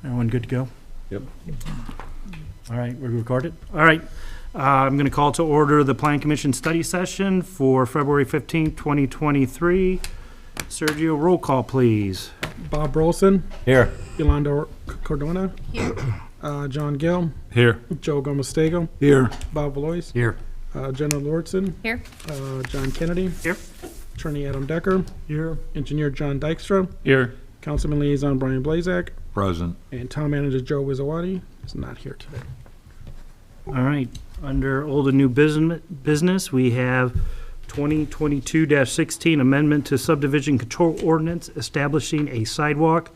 Everyone good to go? Yep. All right, we're recorded. All right, I'm going to call to order the Plan Commission study session for February 15th, 2023. Sergio, roll call, please. Bob Rolson, Here. Yolanda Cardona, John Gill, Here. Joe Gomestego, Here. Bob Valois, Here. Jenna Lordson, Here. John Kennedy, Here. Attorney Adam Decker, Here. Engineer John Dykstra, Here. Councilman Liaison Brian Blazak, Present. and Town Manager Joe Wizawati is not here today. All right, under old and new business, we have 2022-16 amendment to subdivision control ordinance establishing a sidewalk,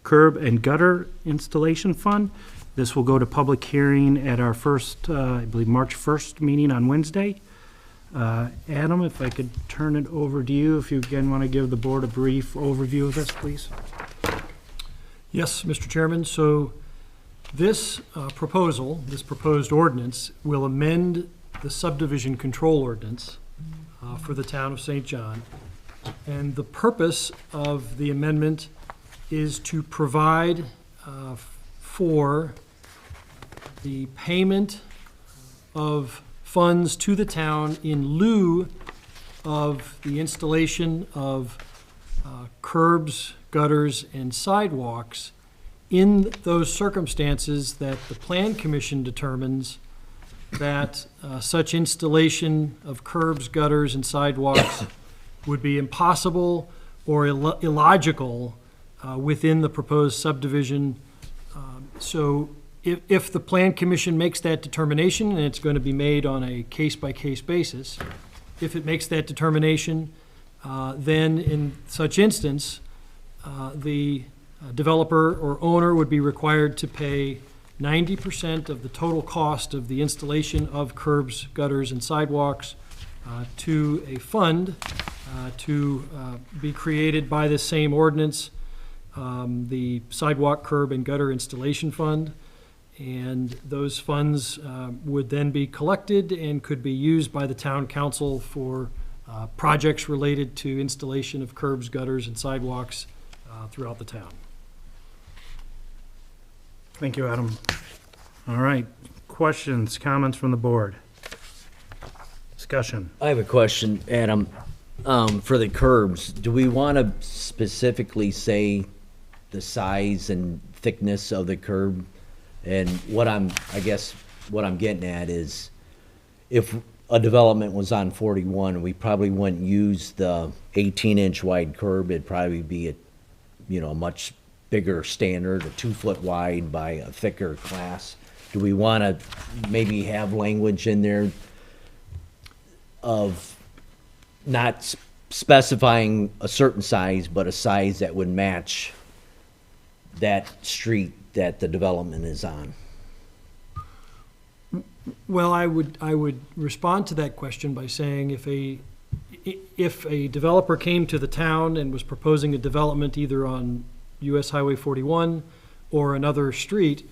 curb, and gutter installation fund. This will go to public hearing at our first, I believe, March 1st meeting on Wednesday. Adam, if I could turn it over to you, if you again want to give the board a brief overview of this, please. Yes, Mr. Chairman. So this proposed ordinance will amend the subdivision control ordinance for the town of St. John. And the purpose of the amendment is to provide for the payment of funds to the town in lieu of the installation of curbs, gutters, and sidewalks in those circumstances that the Plan Commission determines that such installation of curbs, gutters, and sidewalks would be impossible or illogical within the proposed subdivision. So if the Plan Commission makes that determination, and it's going to be made on a case-by-case basis, if it makes that determination, then in such instance, the developer or owner would be required to pay 90% of the total cost of the installation of curbs, gutters, and sidewalks to a fund to be created by this same ordinance, the Sidewalk, Curb, and Gutter Installation Fund. And those funds would then be collected and could be used by the town council for projects related to installation of curbs, gutters, and sidewalks throughout the town. Thank you, Adam. All right, questions, comments from the board? Discussion. I have a question, Adam. For the curbs, do we want to specifically say the size and thickness of the curb? And I guess what I'm getting at is, if a development was on 41, we probably wouldn't use the 18-inch wide curb. It'd probably be a much bigger standard, a 2-foot wide by a thicker class. Do we want to maybe have language in there of not specifying a certain size, but a size that would match that street that the development is on? Well, I would respond to that question by saying if a developer came to the town and was proposing a development either on US Highway 41 or another street,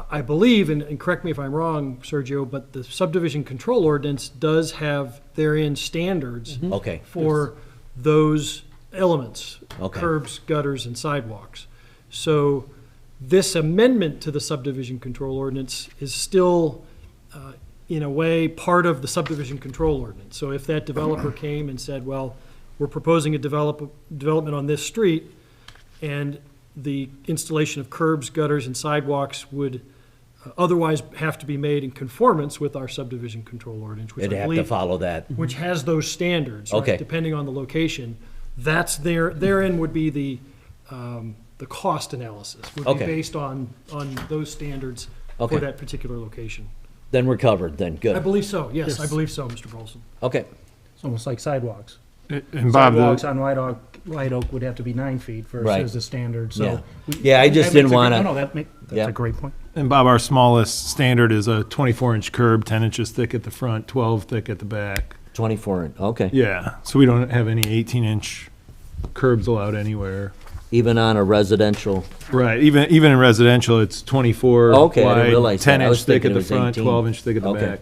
I believe, and correct me if I'm wrong, Sergio, but the subdivision control ordinance does have therein standards Okay. for those elements, Okay. curbs, gutters, and sidewalks. So this amendment to the subdivision control ordinance is still, in a way, part of the subdivision control ordinance. So if that developer came and said, well, we're proposing a development on this street, and the installation of curbs, gutters, and sidewalks would otherwise have to be made in conformance with our subdivision control ordinance, which It'd I have to believe, follow that. which has those standards, right, Okay. depending on the location. That's therein would be the cost analysis would be Okay. based on those standards Okay. for that particular location. Then we're covered, then, I good. believe so, yes, I Yes. believe so, Mr. Bolson. Okay, It's almost like sidewalks. And Bob, Sidewalks on White Oak would have to be 9 feet Right. versus the standard, Yeah. so. Yeah, I just didn't wanna- No, that's Yeah. a great point. and Bob, our smallest standard is a 24-inch curb, 10 inches thick at the front, 12 thick at the back. 24 inch, okay. Yeah, so we don't have any 18-inch curbs allowed anywhere. Even on a residential, Right, even in residential, it's 24 Okay, I didn't wide, realize that. 10 I inch was thick thinking at it the was front, 18. 12 inch thick at the Okay. back.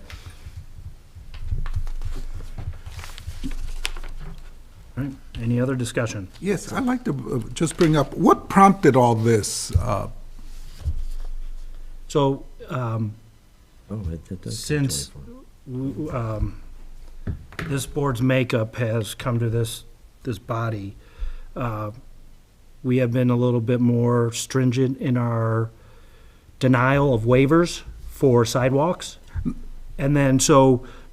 All right, any other discussion? Yes, I'd like to just bring up, what prompted all this So, Oh, it does say Since- 24. this board's makeup has come to this body, we have been a little bit more stringent in our denial of waivers for sidewalks. And then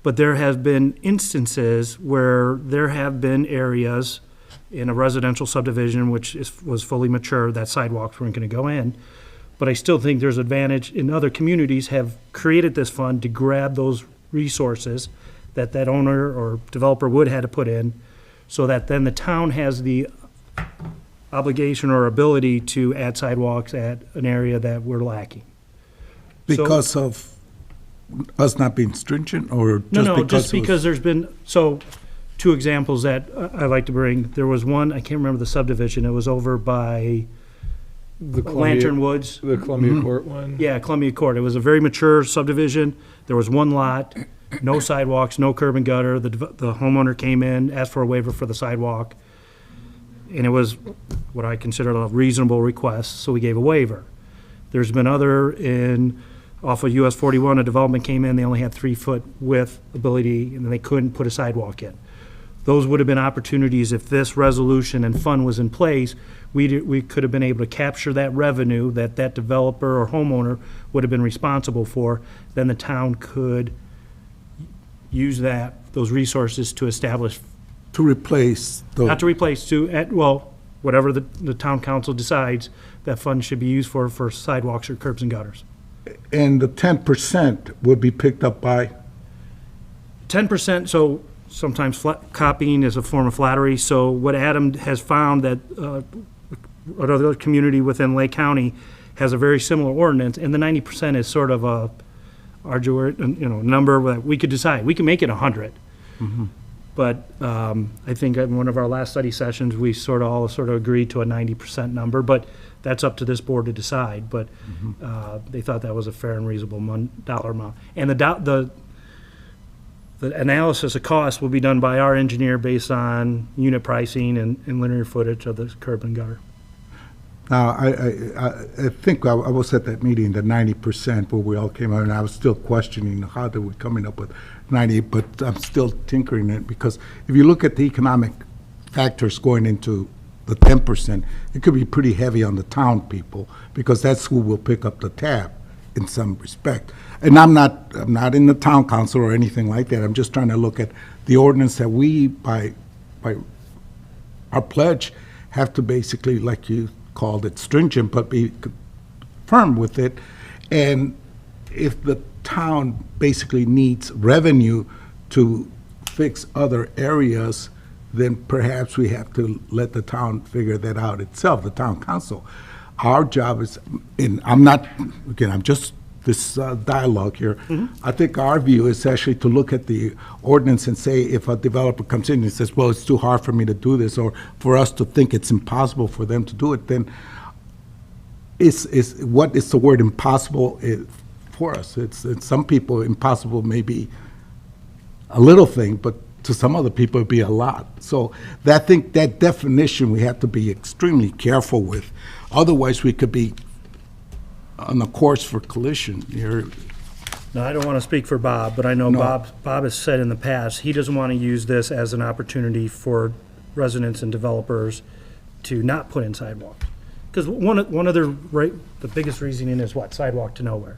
but there have been instances where there have been areas in a residential subdivision was fully mature, that sidewalks weren't gonna go in. But I still think there's advantage, in other communities have created this fund to grab those resources that owner or developer would have to put in, so that then the town has the obligation or ability to add sidewalks at an area that we're lacking. Because of us not being stringent, or just No, because? just it was- because there's been, two examples that I like to bring. There was one, I can't remember the subdivision, it was over by The Lantern Woods. The Columbia Court one? Yeah, Columbia Court. It was a very mature subdivision. There was one lot, no sidewalks, no curb and gutter. The homeowner came in, asked for a waiver for the sidewalk, and it was what I consider a reasonable request, so we gave a waiver. There's been off of US 41, a development came in, they only had 3-foot width ability, and they couldn't put a sidewalk in. Those would have been opportunities, if this resolution and fund was in place, we could have been able to capture that revenue that developer or homeowner would have been responsible for. Then the town could use those resources to establish, To replace not to the, replace, whatever the town council decides that fund should be used for sidewalks or curbs and gutters. and the 10% would be picked up by, 10%, so sometimes copying is a form of flattery. So what Adam has found that another community within Lake County has a very similar ordinance, and the 90% is sort of a arduous, number that we could decide. We can make it 100. But I think in one of our last study sessions, we all agreed to a 90% number, but that's up to this board to decide. But they thought that was a fair and reasonable dollar amount. And the analysis of cost will be done by our engineer based on unit pricing and linear footage of the curb and gutter. now, I think I was at that meeting, the 90%, where we all came out, and I was still questioning how they were coming up with 90, but I'm still tinkering it, because if you look at the economic factors going into the 10%, it could be pretty heavy on the town people, because that's who will pick up the tab in some respect. And I'm not in the town council or anything like that. I'm just trying to look at the ordinance that we, by our pledge, have to basically, like you called it, stringent, but be firm with it. And if the town basically needs revenue to fix other areas, then perhaps we have to let the town figure that out itself, the town council. Our job is, and I'm just this dialogue here. I think our view is actually to look at the ordinance and say, if a developer comes in and says, well, it's too hard for me to do this, or for us to think it's impossible for them to do it, then what is the word impossible for us? It's some people, impossible may be a little thing, but to some other people it'd be a lot. So I think that definition we have to be extremely careful with. Otherwise, we could be on the course for collision here. Now, I don't want to speak for Bob, but I know No. Bob has said in the past, he doesn't want to use this as an opportunity for residents and developers to not put in sidewalks. Because one of the biggest reasoning is what? Sidewalk to nowhere.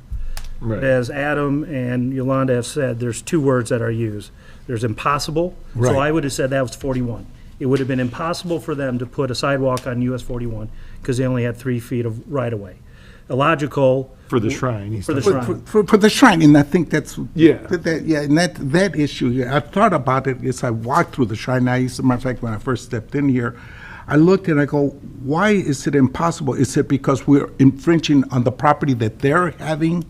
But as Adam and Yolanda have said, there's two words that are used. There's impossible. So Right. I would have said that was 41. It would have been impossible for them to put a sidewalk on US 41 because they only had 3 feet of right-of-way. Illogical. For the shrine. he's For the talking- shrine. For the shrine, and I think that's. Yeah. And that issue, yeah, I've thought about it as I walked through the shrine. As a matter of fact, when I first stepped in here, I looked and I go, why is it impossible? Is it because we're infringing on the property that they're having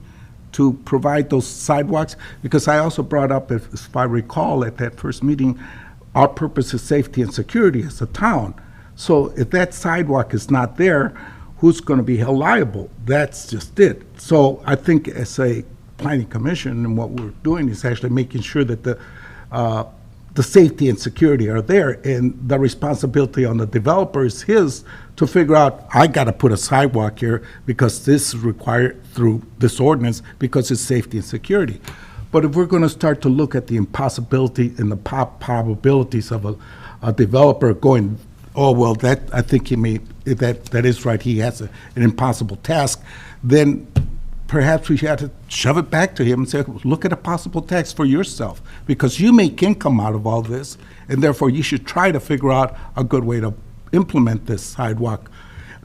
to provide those sidewalks? Because I also brought up, if I recall, at that first meeting, our purpose is safety and security as a town. So if that sidewalk is not there, who's going to be held liable? That's just it. So I think as a planning commission, and what we're doing is actually making sure that the the safety and security are there, and the responsibility on the developer is his to figure out, I gotta put a sidewalk here because this is required through this ordinance because it's safety and security. But if we're gonna start to look at the impossibility and the probabilities of a developer going, oh, well, that, I think he may, that is right, he has an impossible task, then perhaps we had to shove it back to him and say, look at a possible tax for yourself, because you make income out of all this, and therefore you should try to figure out a good way to implement this sidewalk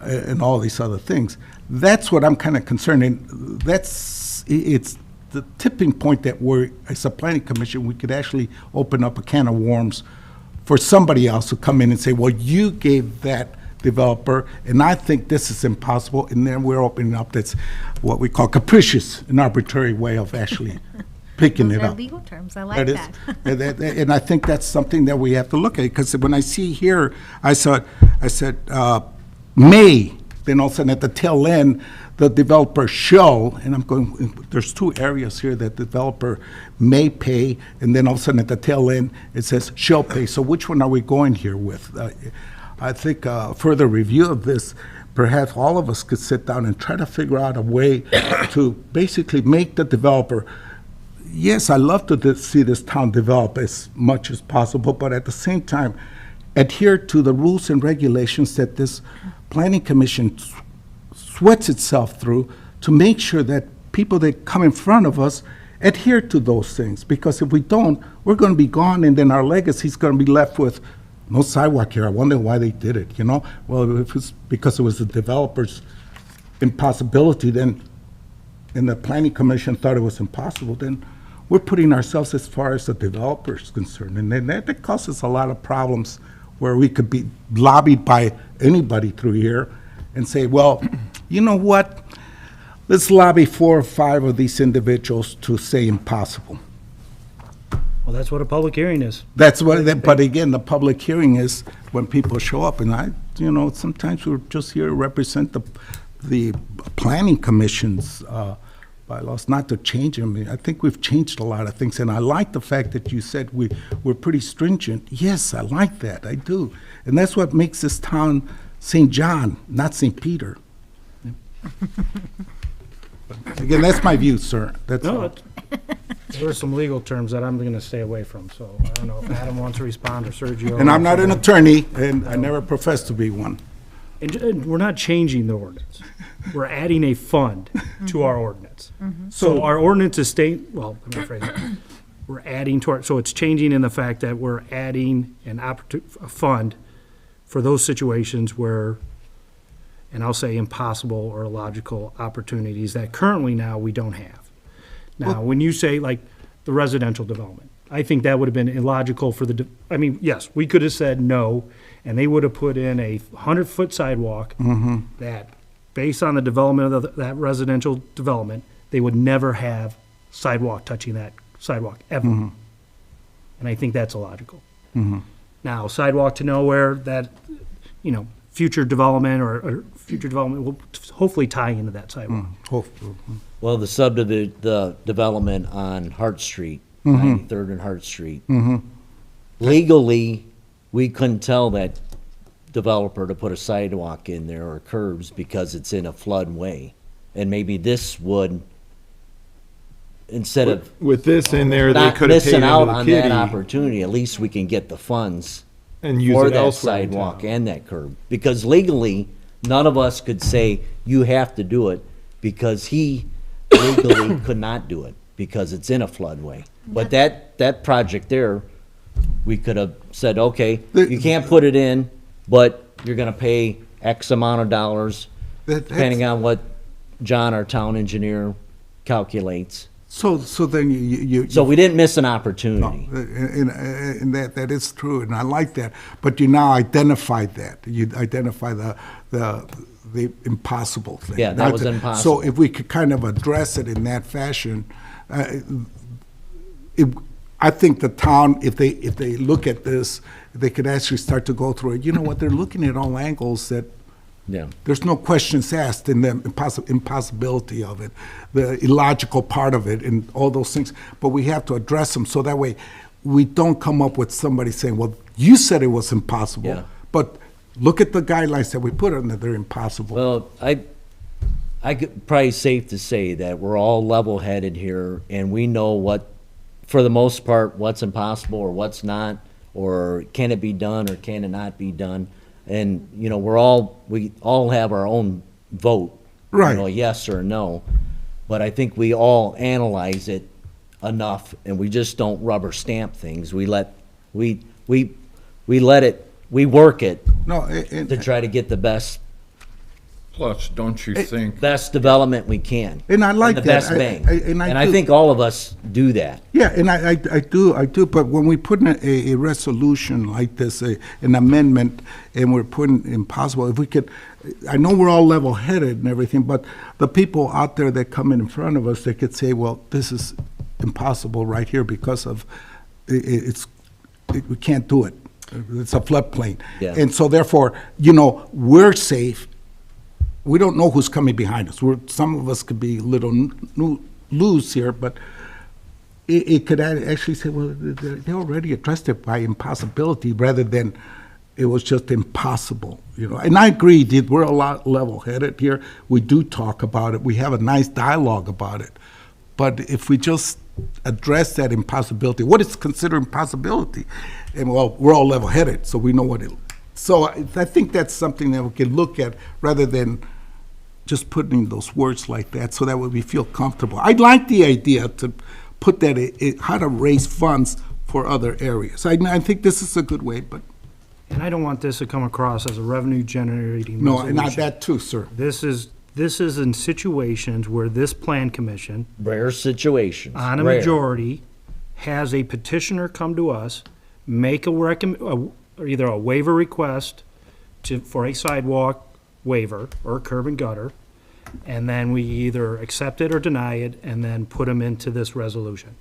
and all these other things. That's what I'm kind of concerned, and it's the tipping point that we're, as a planning commission, we could actually open up a can of worms for somebody else to come in and say, well, you gave that developer, and I think this is impossible, and then we're opening up that's what we call capricious, an arbitrary way of actually picking Those it are up. legal terms, I like That is- that. And I think that's something that we have to look at, because when I see here, I said, may, then all of a sudden at the tail end, the developer shall, and I'm going, there's two areas here that developer may pay, and then all of a sudden at the tail end, it says shall pay. So which one are we going here with? I think further review of this, perhaps all of us could sit down and try to figure out a way to basically make the developer, yes, I love to see this town develop as much as possible, but at the same time, adhere to the rules and regulations that this planning commission sweats itself through to make sure that people that come in front of us adhere to those things. Because if we don't, we're going to be gone, and then our legacy's going to be left with no sidewalk here. I wonder why they did it, you know? Well, if it's because it was the developer's impossibility, then, and the planning commission thought it was impossible, then we're putting ourselves as far as the developer is concerned. And then that causes a lot of problems where we could be lobbied by anybody through here and say, well, you know what? Let's lobby 4 or 5 of these individuals to say impossible. Well, that's what a public hearing is. That's what, but again, the public hearing is when people show up, and sometimes we're just here to represent the planning commission's bylaws, not to change them. I think we've changed a lot of things, and I like the fact that you said we're pretty stringent. Yes, I like that, I do. And that's what makes this town St. John, not St. Peter. But again, that's my view, sir. That's No, all. there are some legal terms that I'm going to stay away from, so I don't know if Adam wants to respond or Sergio. And I'm not an attorney, and I never professed to be one. And we're not changing the ordinance. We're adding a fund to our ordinance. So our ordinance is well, let me rephrase it. We're adding to so it's changing in the fact that we're adding a fund for those situations where, and I'll say impossible or illogical opportunities that currently now we don't have. Now, when you say like the residential development, I think that would have been illogical for yes, we could have said no, and they would have put in a 100-foot sidewalk that, based on the development of that residential development, they would never have sidewalk touching that sidewalk ever. And I think that's illogical. Now, sidewalk to nowhere, that, future development or future development will hopefully tie into that sidewalk. Hopefully. Well, the development on Hart Street, 93rd and Hart Street. Legally, we couldn't tell that developer to put a sidewalk in there or curbs because it's in a floodway. And maybe this would, instead of With this in there, they not could have paid missing out into the on that kitty opportunity, at least we can get the funds and use for it that elsewhere in sidewalk town. and that curb. Because legally, none of us could say, you have to do it, because he legally could not do it, because it's in a floodway. But that project there, we could have said, okay, you can't put it in, but you're gonna pay X amount of dollars, depending on what John, our town engineer, calculates. So then you. So we didn't miss an No, opportunity. and that is true, and I like that. But you now identified that. You identify the impossible thing. Yeah, that was impossible. So if we could kind of address it in that fashion, I think the town, if they look at this, they could actually start to go through it. You know what? They're looking at all angles that. Yeah. There's no questions asked in the impossibility of it, the illogical part of it, and all those things. But we have to address them, so that way we don't come up with somebody saying, well, you said it was impossible, Yeah. but look at the guidelines that we put on that, they're impossible. Well, I could, probably safe to say that we're all level-headed here, and we know what, for the most part, what's impossible or what's not, or can it be done or can it not be done? And, you know, we all have our own vote. Right. You know, a yes or a no. But I think we all analyze it enough, and we just don't rubber stamp things. We let it, we work it No, to try to get the best Plus, don't you think, best development we can. And I like the that. best I- bang. and I And I do. think all of us do that. yeah, and I do, but when we put in a resolution like this, an amendment, and we're putting impossible, if we could, I know we're all level-headed and everything, but the people out there that come in front of us, they could say, well, this is impossible right here because of, we can't do it. It's a floodplain. Yeah. And so therefore, you know, we're safe. We don't know who's coming behind us. Some of us could be a little loose here, but it could actually say, well, they already addressed it by impossibility rather than it was just impossible, you know. And I agree, we're a lot level-headed here. We do talk about it. We have a nice dialogue about it. But if we just address that impossibility, what is considered impossibility? And well, we're all level-headed, so we know what it. So I think that's something that we can look at rather than just putting those words like that, so that way we feel comfortable. I'd like the idea to put that, how to raise funds for other areas. I think this is a good way, but And I don't want this to come across as a revenue-generating no, resolution. not that too, sir. This is in situations where this plan commission, Rare situations. on a Rare. majority, has a petitioner come to us, make or either a waiver request for a sidewalk waiver or curb and gutter, and then we either accept it or deny it, and then put them into this resolution.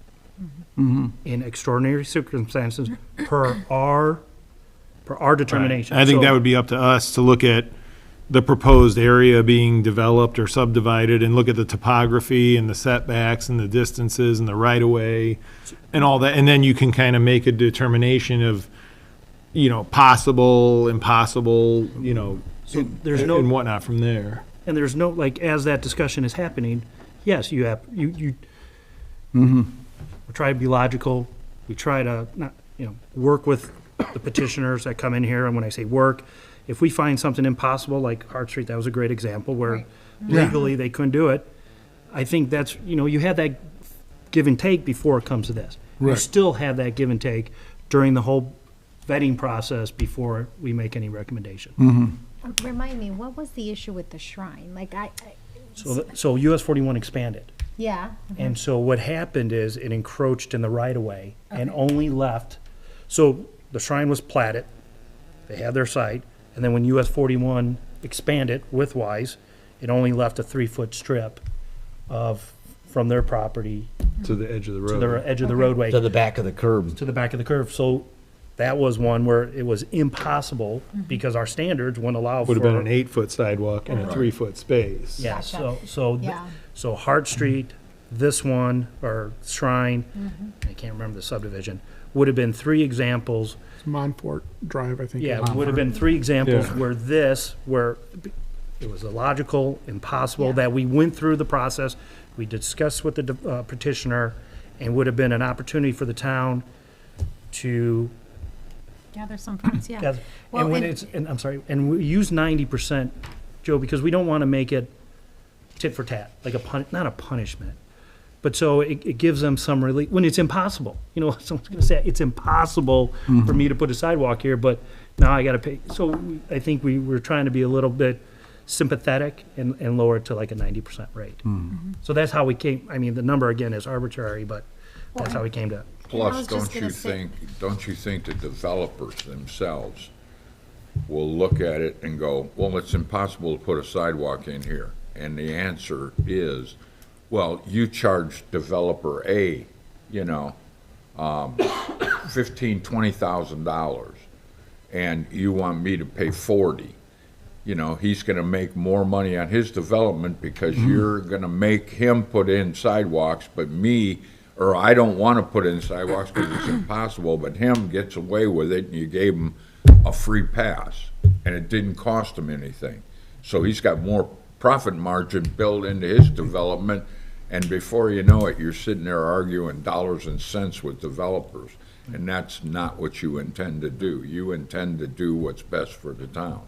In extraordinary circumstances, per our determination. I think So- that would be up to us to look at the proposed area being developed or subdivided and look at the topography and the setbacks and the distances and the right-of-way and all that. And then you can kind of make a determination of, you know, possible, impossible, you know, So there's no- and whatnot from there. And there's no, like, as that discussion is happening, yes, you have, we try to be logical, we try to not, work with the petitioners that come in here, and when I say work, if we find something impossible, like Hart Street, that was a great example, where Right. legally they couldn't do it, I think that's, you had that give and take before it comes to this. You Right. still have that give and take during the whole vetting process before we make any recommendation. Remind me, what was the issue with the shrine? Like, So US 41 expanded. yeah. And so what happened is it encroached in the right-of-way and only left, so the shrine was platted, they had their site, and then when US 41 expanded widthwise, it only left a 3-foot strip from their property To the edge of the to the road. edge of the roadway, To the back of the curb. to the back of the curve. So that was one where it was impossible because our standards wouldn't allow for. Would have been an 8-foot sidewalk and a 3-foot space. Yeah, Gotcha. Yeah. so Hart Street, this one, or Shrine, I can't remember the subdivision, would have been 3 examples. It's Montfort Drive, I think. Yeah, is it would have Montfort. been 3 examples Yeah. where it was illogical, impossible, Yeah. that we went through the process, we discussed with the petitioner, and would have been an opportunity for the town to Gather some funds, yeah. gather. Well, And when and- it's, and I'm sorry, and we use 90%, Joe, because we don't want to make it tit for tat, like not a punishment. But so it gives them some relief, when it's impossible. Someone's going to say, it's impossible for me to put a sidewalk here, but now I got to pay. So I think we were trying to be a little bit sympathetic and lower it to like a 90% rate. So that's how we came, the number again is arbitrary, but that's how we came to. And I plus, was just don't you gonna say- don't you think the developers themselves will look at it and go, well, it's impossible to put a sidewalk in here? And the answer is, well, you charge developer A, $15,000-$20,000, and you want me to pay 40. He's gonna make more money on his development because you're gonna make him put in sidewalks, but me, or I don't want to put in sidewalks because it's impossible, but him gets away with it, and you gave him a free pass, and it didn't cost him anything. So he's got more profit margin built into his development, and before you know it, you're sitting there arguing dollars and cents with developers, and that's not what you intend to do. You intend to do what's best for the town.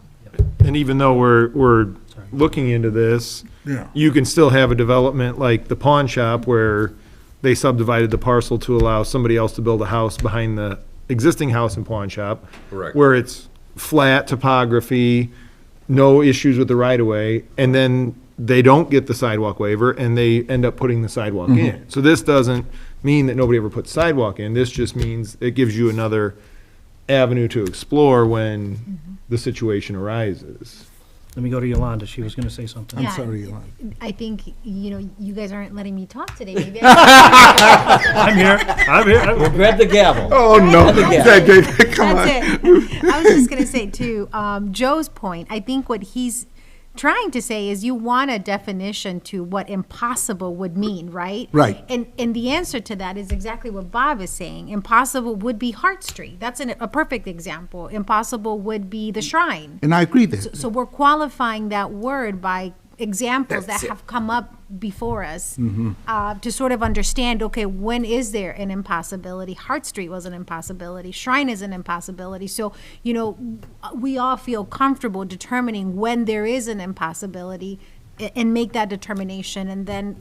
And even though we're looking into this, Yeah. you can still have a development like the pawn shop where they subdivided the parcel to allow somebody else to build a house behind the existing house and pawn shop. Correct. Where it's flat topography, no issues with the right-of-way, and then they don't get the sidewalk waiver, and they end up putting the sidewalk in. So this doesn't mean that nobody ever puts sidewalk in, this just means it gives you another avenue to explore when the situation arises. Let me go to Yolanda, she was gonna say something. I'm Yeah, sorry, Yolanda. I think, you guys aren't letting me talk today. Maybe I'm here. Grab the gavel. Oh, no. Yeah. Come on. That's it. I was just gonna say too, Joe's point, I think what he's trying to say is you want a definition to what impossible would mean, right? Right. And the answer to that is exactly what Bob is saying. Impossible would be Hart Street. That's a perfect example. Impossible would be the Shrine. And I agree there. So we're qualifying that word by examples that have come up before us to sort of understand, okay, when is there an impossibility? Hart Street was an impossibility. Shrine is an impossibility. So, we all feel comfortable determining when there is an impossibility and make that determination and then,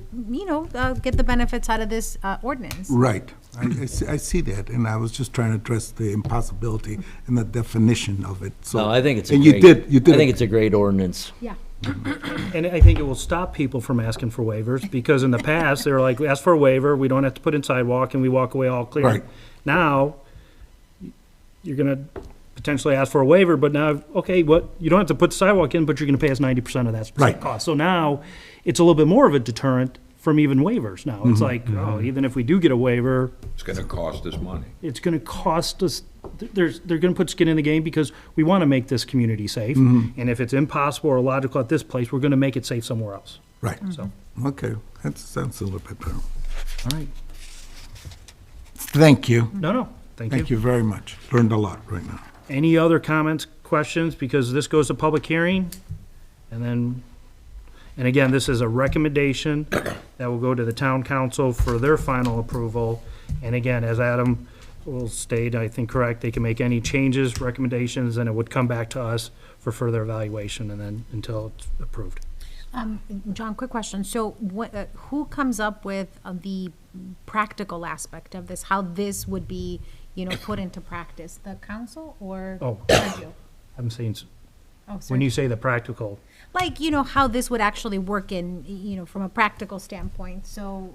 get the benefits out of this ordinance. Right. I see that, and I was just trying to address the impossibility and the definition of it, so. No, I think it's a And great. you did. I think it's a great ordinance. Yeah. And I think it will stop people from asking for waivers, because in the past, they were like, ask for a waiver, we don't have to put in sidewalk, and we walk away all clear. Right. Now, you're gonna potentially ask for a waiver, but now, okay, you don't have to put the sidewalk in, but you're gonna pay us 90% of that Right. cost. So now, it's a little bit more of a deterrent from even waivers now. It's like, oh, even if we do get a waiver, It's gonna cost us money. it's gonna cost us, they're gonna put skin in the game because we wanna make this community safe. And if it's impossible or illogical at this place, we're gonna make it safe somewhere else. Right. So, Okay, that sounds a little bit better. all right. Thank you. No, thank you. Thank you very much. Learned a lot right now. Any other comments, questions? Because this goes to public hearing, and again, this is a recommendation that will go to the town council for their final approval. And again, as Adam will state, I think correct, they can make any changes, recommendations, and it would come back to us for further evaluation and then until it's approved. John, quick question. So who comes up with the practical aspect of this, how this would be, put into practice? The council or Oh. Sergio? I'm saying, Oh, when you Sergio. say the practical, Like, how this would actually work in, from a practical standpoint. So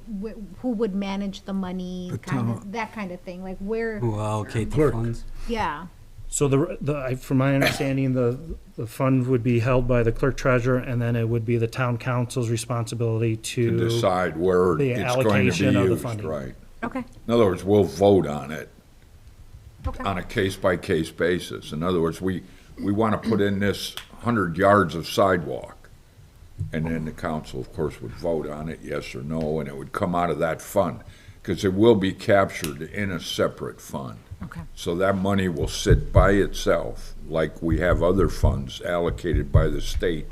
who would manage the money, The town. that kind of thing? Like where, Who allocate the Clerk. funds? yeah. so from my understanding, the fund would be held by the clerk treasurer, and then it would be the town council's responsibility To decide where the it's going to be allocation of the used, funding. right? Okay, In other words, we'll vote on it okay. on a case-by-case basis. In other words, we want to put in this 100 yards of sidewalk. And then the council, of course, would vote on it, yes or no, and it would come out of that fund. Because it will be captured in a separate fund. Okay. So that money will sit by itself, like we have other funds allocated by the state.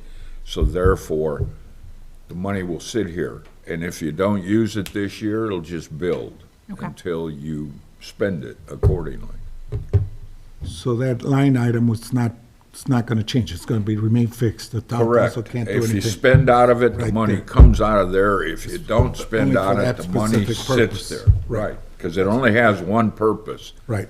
So therefore, the money will sit here. And if you don't use it this year, it'll just build Okay. until you spend it accordingly. So that line item it's not gonna change. It's gonna remain fixed. The town Correct. council can't do If you anything. spend out of it, the Right money there. comes out of there. If you don't spend Only for on it, that the money specific sits purpose. there. Right. Right, because it only has one purpose. Right.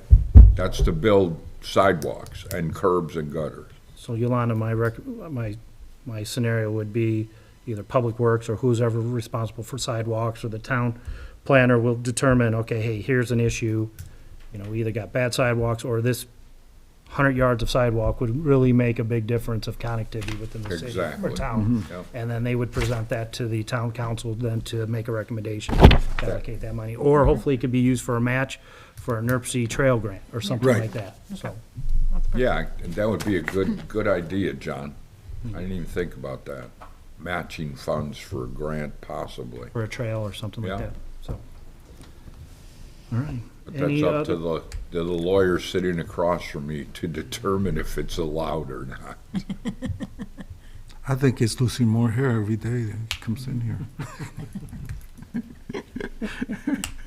That's to build sidewalks and curbs and gutters. So Yolanda, my scenario would be either Public Works or who's ever responsible for sidewalks, or the town planner will determine, okay, hey, here's an issue. We either got bad sidewalks, or this 100 yards of sidewalk would really make a big difference of connectivity within the city or Exactly. town. Yep. And then they would present that to the town council then to make a recommendation to allocate that money. Or hopefully it could be used for a match for a NERC trail grant or something Right. like that, so. Yeah, and that would be a good idea, John. I didn't even think about that. Matching funds for a grant possibly. For a trail or something like Yeah. that, so. All right. But Any that's up to other- the lawyer sitting across from me to determine if it's allowed or not. I think it's losing more hair every day that comes in here.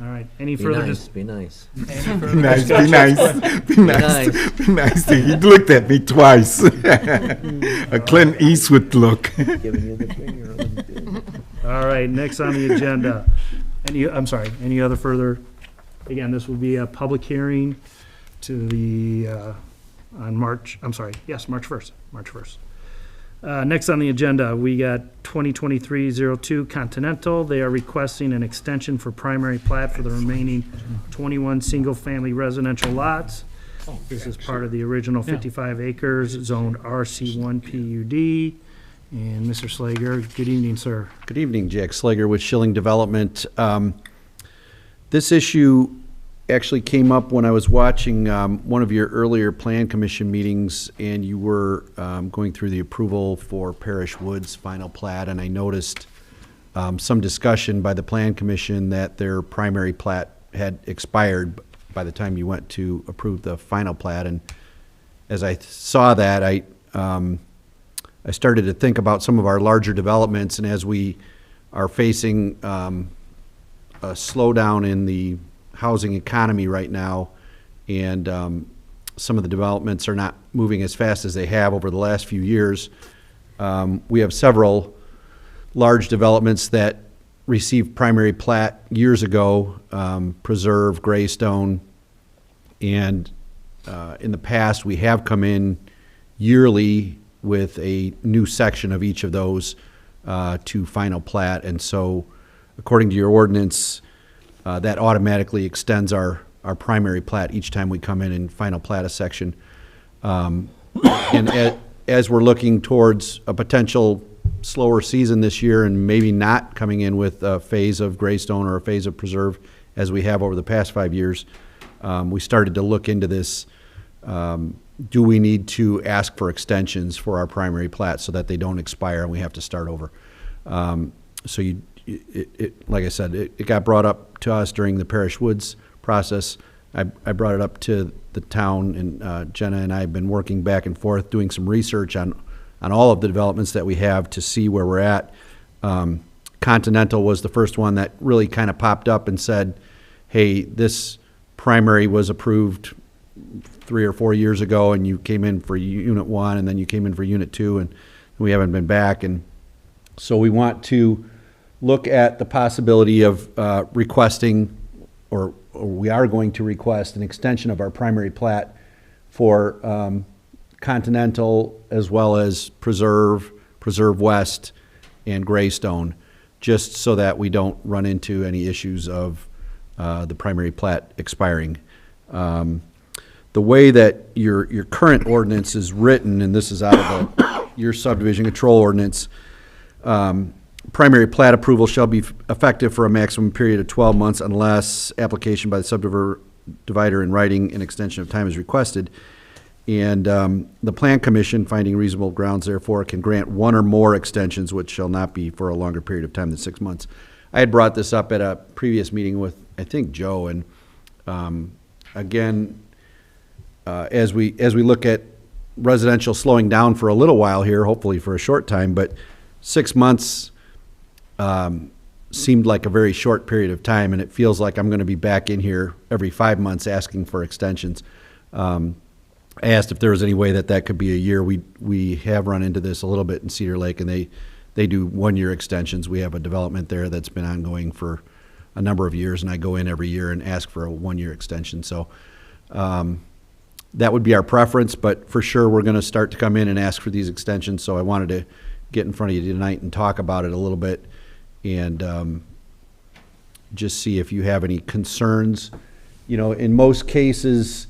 All right, any Be further? nice, be nice. Be nice, be nice, be nice, nice. be nice. He looked at me twice. A Clint Eastwood look. Giving you the finger. All right, next on the agenda. Any other further? Again, this will be a public hearing to the, on March 1st, March 1st. Next on the agenda, we got 2023-02 Continental. They are requesting an extension for primary plat for the remaining 21 single-family residential lots. This is part of the original 55 acres, zoned RC1 PUD. And Mr. Slager, good evening, sir. Good evening, Jack Slager with Schilling Development. This issue actually came up when I was watching one of your earlier Plan Commission meetings, and you were going through the approval for Parish Woods final plat, and I noticed some discussion by the Plan Commission that their primary plat had expired by the time you went to approve the final plat. And as I saw that, I started to think about some of our larger developments, and as we are facing a slowdown in the housing economy right now, and some of the developments are not moving as fast as they have over the last few years. We have several large developments that received primary plat years ago, Preserve, Greystone, and in the past, we have come in yearly with a new section of each of those to final plat. And so, according to your ordinance, that automatically extends our primary plat each time we come in and final plat a section. And as we're looking towards a potential slower season this year and maybe not coming in with a phase of Greystone or a phase of Preserve as we have over the past 5 years, we started to look into this. Do we need to ask for extensions for our primary plat so that they don't expire and we have to start over? So like I said, it got brought up to us during the Parish Woods process. I brought it up to the town, and Jenna and I have been working back and forth, doing some research on all of the developments that we have to see where we're at. Continental was the first one that really kind of popped up and said, hey, this primary was approved 3 or 4 years ago, and you came in for Unit 1, and then you came in for Unit 2, and we haven't been back. And so we want to look at the possibility of requesting, or we are going to request an extension of our primary plat for Continental, as well as Preserve West, and Greystone, just so that we don't run into any issues of the primary plat expiring. The way that your current ordinance is written, and this is out of your subdivision control ordinance, primary plat approval shall be effective for a maximum period of 12 months unless application by the subdivider in writing an extension of time is requested. And the Plan Commission, finding reasonable grounds therefore, can grant one or more extensions which shall not be for a longer period of time than 6 months. I had brought this up at a previous meeting with, I think, Joe, and again, as we look at residential slowing down for a little while here, hopefully for a short time, but 6 months seemed like a very short period of time, and it feels like I'm going to be back in here every 5 months asking for extensions. I asked if there was any way that could be a year. We have run into this a little bit in Cedar Lake, and they do 1 year extensions. We have a development there that's been ongoing for a number of years, and I go in every year and ask for a 1 year extension. So that would be our preference, but for sure we're going to start to come in and ask for these extensions. So I wanted to get in front of you tonight and talk about it a little bit, and just see if you have any concerns. You know, in most cases,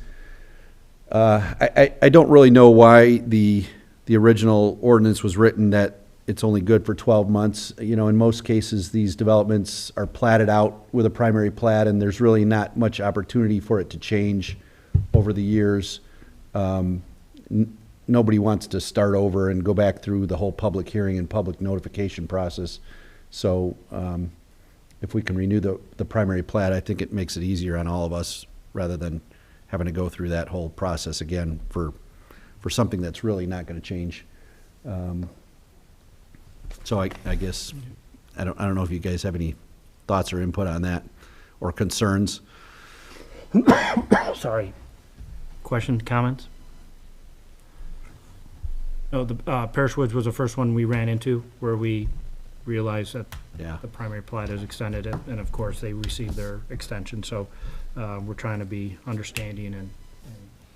I don't really know why the original ordinance was written that it's only good for 12 months. You know, in most cases, these developments are platted out with a primary plat, and there's really not much opportunity for it to change over the years. Nobody wants to start over and go back through the whole public hearing and public notification process. So if we can renew the primary plat, I think it makes it easier on all of us rather than having to go through that whole process again for something that's really not gonna change. So I guess, I don't know if you guys have any thoughts or input on that, or concerns. Sorry. Questions, comments? No, the Parish Woods was the first one we ran into where we realized that Yeah. the primary plat is extended, and of course, they received their extension, so we're trying to be understanding and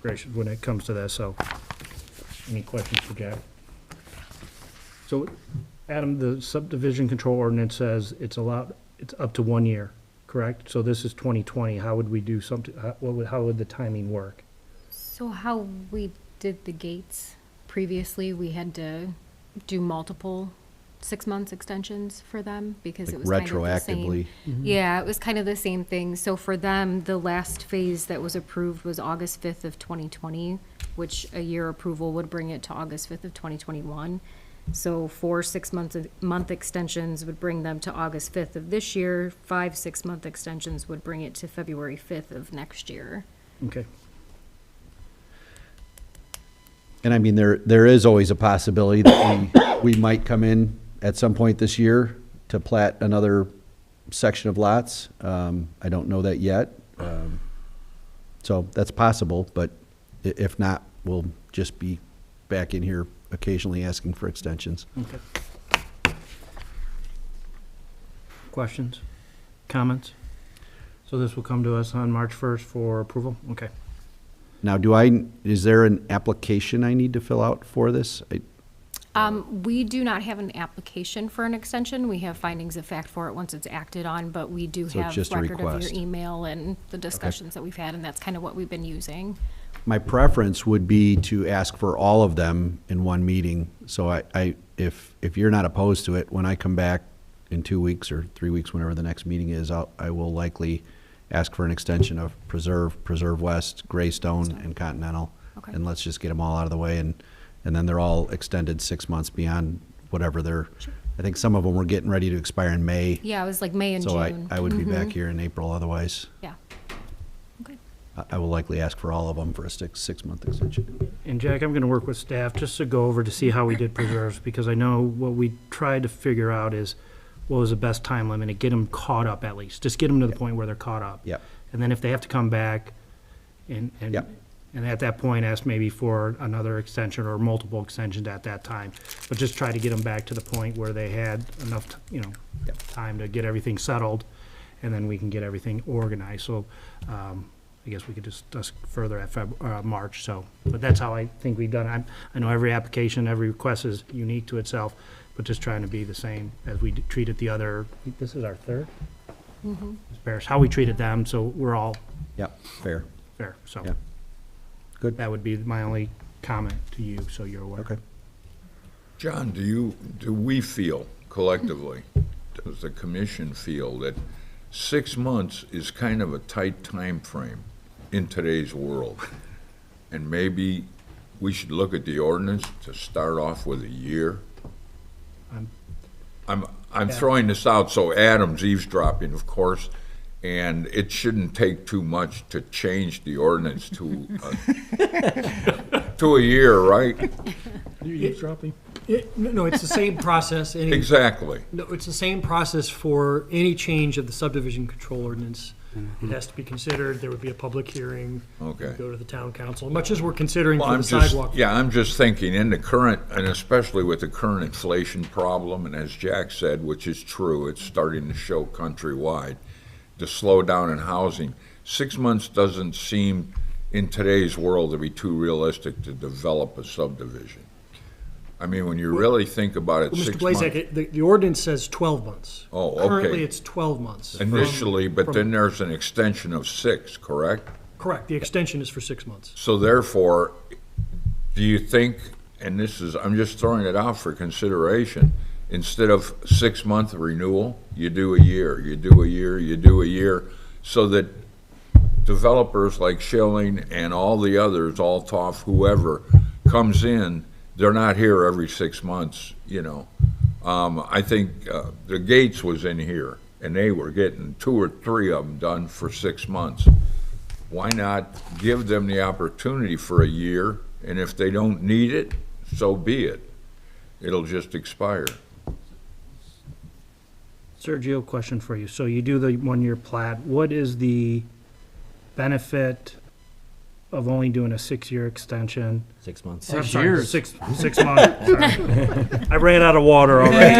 gracious when it comes to this, so. Any questions for Jack? So, Adam, the subdivision control ordinance says it's up to 1 year, correct? So this is 2020, how would we do something, how would the timing work? So how we did the gates previously, we had to do multiple 6 months extensions for them because it was kind of the same. Retroactively. Yeah, it was kind of the same thing. So for them, the last phase that was approved was August 5th of 2020, which a year approval would bring it to August 5th of 2021. So 4 6-month extensions would bring them to August 5th of this year. 5 6-month extensions would bring it to February 5th of next year. Okay. And I mean, there is always a possibility that we might come in at some point this year to plat another section of lots. I don't know that yet. So that's possible, but if not, we'll just be back in here occasionally asking for extensions. Okay. Questions, comments? So this will come to us on March 1st for approval? Okay. Now, is there an application I need to fill out for this? We do not have an application for an extension. We have findings of fact for it once it's acted on, but we do So it's have just a record of request. your email and the discussions that we've had, and that's kind of what we've been using. My preference would be to ask for all of them in one meeting. So if you're not opposed to it, when I come back in 2 weeks or 3 weeks, whenever the next meeting is, I will likely ask for an extension of Preserve West, Greystone, and Continental. Okay. And let's just get them all out of the way, and then they're all extended 6 months beyond whatever I think some of them were getting ready to expire in May. Yeah, it was like May and So June. I would be back here in April otherwise. Yeah. Okay. I will likely ask for all of them for a 6-month extension. And Jack, I'm gonna work with staff just to go over to see how we did preserves, because I know what we tried to figure out is what was the best time limit, and get them caught up at least, just get them to the point where they're caught up. Yep. And then if they have to come back and Yep. and at that point, ask maybe for another extension or multiple extensions at that time. But just try to get them back to the point where they had enough, time to get everything settled, and then we can get everything organized. So, I guess we could discuss further at March, so. But that's how I think we've done it. I know every application, every request is unique to itself, but just trying to be the same as we treated the other, this is our third? Parish, how we treated them, so we're all Yep, fair. fair, so. Yeah. Good. That would be my only comment to you, so you're aware. Okay. John, do we feel collectively, does the commission feel that 6 months is kind of a tight time frame in today's world? And maybe we should look at the ordinance to start off with a year? I'm throwing this out, so Adam's eavesdropping, of course, and it shouldn't take too much to change the ordinance to a year, right? You eavesdropping? No, it's the same process. Exactly. No, it's the same process for any change of the subdivision control ordinance. It has to be considered, there would be a public hearing. Okay. Go to the town council, much as we're considering Well, for I'm the just, sidewalk. yeah, I'm just thinking in the current, and especially with the current inflation problem, and as Jack said, which is true, it's starting to show countrywide, the slowdown in housing. 6 months doesn't seem, in today's world, to be too realistic to develop a subdivision. I mean, when you really think about it, Well, 6 Mr. months. Blazek, the ordinance says 12 months. Oh, okay. Currently, it's 12 months. Initially, but then there's an extension of 6, correct? Correct, the extension is for 6 months. So therefore, do you think, and this is, I'm just throwing it out for consideration, instead of 6-month renewal, you do a year, you do a year, you do a year, so that developers like Schilling and all the others, Altoff, whoever, comes in, they're not here every 6 months, I think the Gates was in here, and they were getting 2 or 3 of them done for 6 months. Why not give them the opportunity for a year, and if they don't need it, so be it. It'll just expire. Sergio, question for you. So you do the one-year plat. What is the benefit of only doing a 6-year extension? 6 months. Or, I'm sorry, six months. Sorry. I ran out of water already.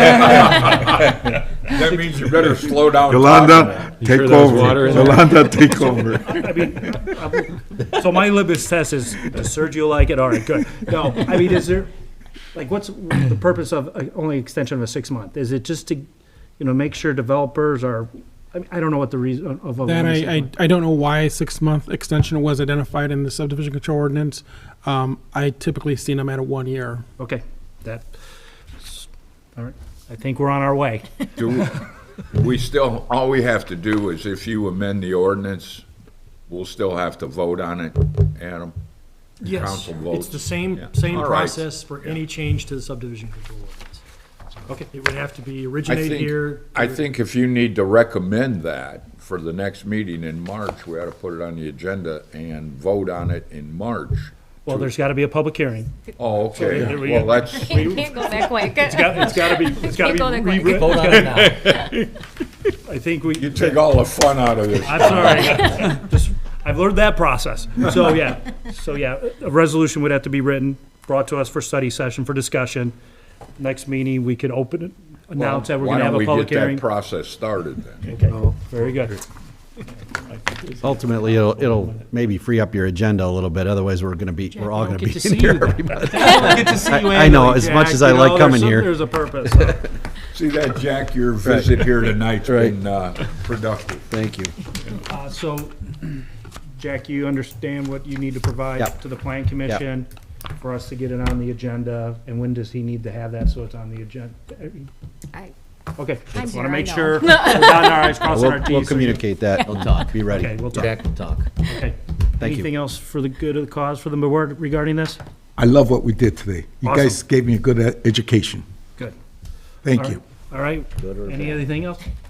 That means you better slow down. Yolanda, take sure there was over. water in there? Yolanda, take over. I mean, so my litmus test is, does Sergio like it? All right, good. No, I mean, is there, like, what's the purpose of only extension of a 6-month? Is it just to, make sure developers are, I don't know what the reason of. That I don't know why a 6-month extension was identified in the subdivision control ordinance. I typically seen them at a 1 year. Okay, all right. I think we're on our way. We still, all we have to do is if you amend the ordinance, we'll still have to vote on it, Adam? Yes, Council votes. it's the same All right. process for any change to the subdivision control ordinance. Okay. It would have to be originate here. I think if you need to recommend that for the next meeting in March, we ought to put it on the agenda and vote on it in March. Well, there's got to be a public hearing. Oh, okay. there we Well, go. that's, Can't go that quick. It's got to be Can't go that quick. rewritten. Vote on it now. I think we. you take all the fun out of this. I'm sorry. Just, I've learned that process. So yeah, a resolution would have to be written, brought to us for study session for discussion. Next meeting, we could open it, announce that we're going to have a public Why don't we get hearing. that process started then? Okay, very good. Ultimately, it'll maybe free up your agenda a little bit, otherwise we're all gonna be in here. Get to see you I know, annually, as much Jack. as I like coming here. There's a purpose. See that, Jack, your visit here tonight's been productive. Thank you. So, Jack, you understand what you need to provide Yep. to the plan commission for us to get it on the agenda? And when does he need to have that so it's on the agenda? Okay, I'm just here, want to I make know. sure we're dotting our i's, crossing our We'll t's. communicate that. We'll talk. Be ready. Okay, we'll talk. Jack will talk. Okay. Thank you. Anything else for the good of the cause for the board regarding this? I love what we did today. You Awesome. guys gave me a good education. Good. Thank All you. right. All right. Good or Any bad? other thing else?